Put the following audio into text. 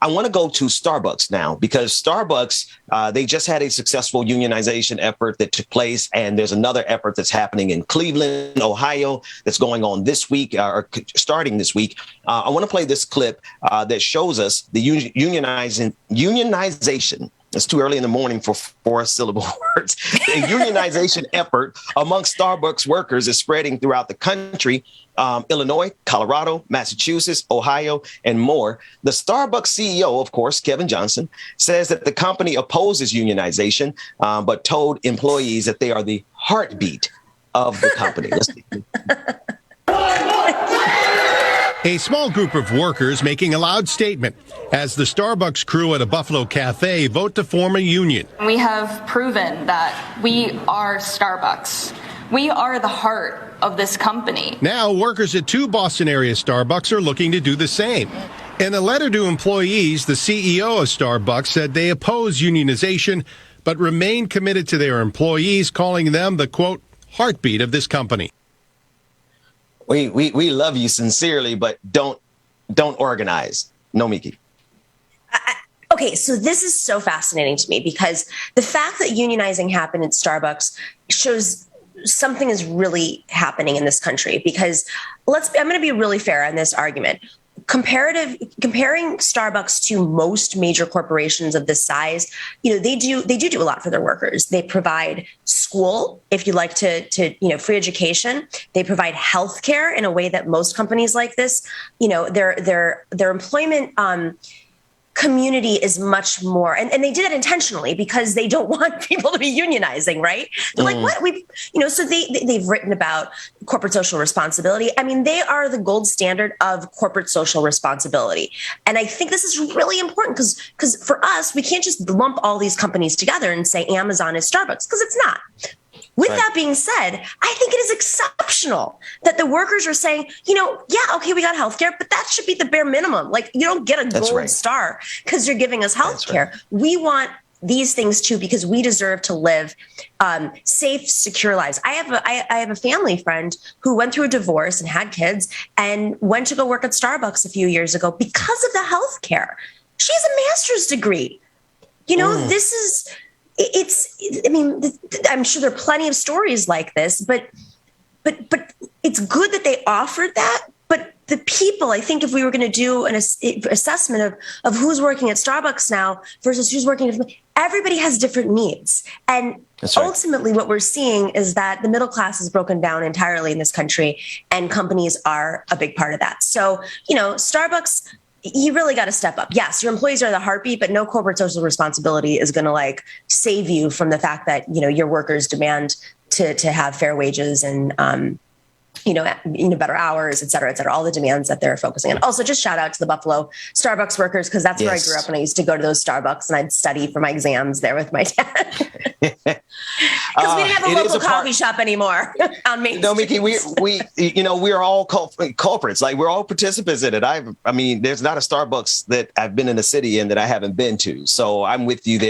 I want to go to Starbucks now, because Starbucks, they just had a successful unionization effort that took place. And there's another effort that's happening in Cleveland, Ohio, that's going on this week, or starting this week. I want to play this clip that shows us the unionization. It's too early in the morning for four-syllable words. The unionization effort amongst Starbucks workers is spreading throughout the country. Illinois, Colorado, Massachusetts, Ohio, and more. The Starbucks CEO, of course, Kevin Johnson, says that the company opposes unionization, but told employees that they are the heartbeat of the company. A small group of workers making a loud statement as the Starbucks crew at a Buffalo cafe vote to form a union. We have proven that we are Starbucks. We are the heart of this company. Now, workers at 2 Boston area Starbucks are looking to do the same. In a letter to employees, the CEO of Starbucks said they oppose unionization, but remain committed to their employees, calling them the, quote, heartbeat of this company. We love you sincerely, but don't organize. Nomiki. Okay, so this is so fascinating to me, because the fact that unionizing happened at Starbucks shows something is really happening in this country. Because I'm going to be really fair on this argument. Comparing Starbucks to most major corporations of this size, they do a lot for their workers. They provide school, if you like to free education. They provide healthcare in a way that most companies like this, their employment community is much more, and they did it intentionally because they don't want people to be unionizing, right? They're like, what? So they've written about corporate social responsibility. I mean, they are the gold standard of corporate social responsibility. And I think this is really important because for us, we can't just lump all these companies together and say Amazon is Starbucks, because it's not. With that being said, I think it is exceptional that the workers are saying, we got healthcare, but that should be the bare minimum. Like, you don't get a gold star because you're giving us healthcare. We want these things too, because we deserve to live safe, secure lives. I have a family friend who went through a divorce and had kids and went to go work at Starbucks a few years ago because of the healthcare. She has a master's degree. This is... I'm sure there are plenty of stories like this, but it's good that they offered that. But the people, I think if we were going to do an assessment of who's working at Starbucks now versus who's working, everybody has different needs. And ultimately what we're seeing is that the middle class is broken down entirely in this country, and companies are a big part of that. So, Starbucks, you really got to step up. Yes, your employees are the heartbeat, but no corporate social responsibility is going to save you from the fact that, your workers demand to have fair wages and, better hours, et cetera, all the demands that they're focusing on. Also, just shout out to the Buffalo Starbucks workers, because that's where I grew up, and I used to go to those Starbucks and I'd study for my exams there with my dad. Because we didn't have a local coffee shop anymore on Main Street. Nomiki, we're all culprits. Like, we're all participants in it. There's not a Starbucks that I've been in a city in that I haven't been to. So I'm with you there.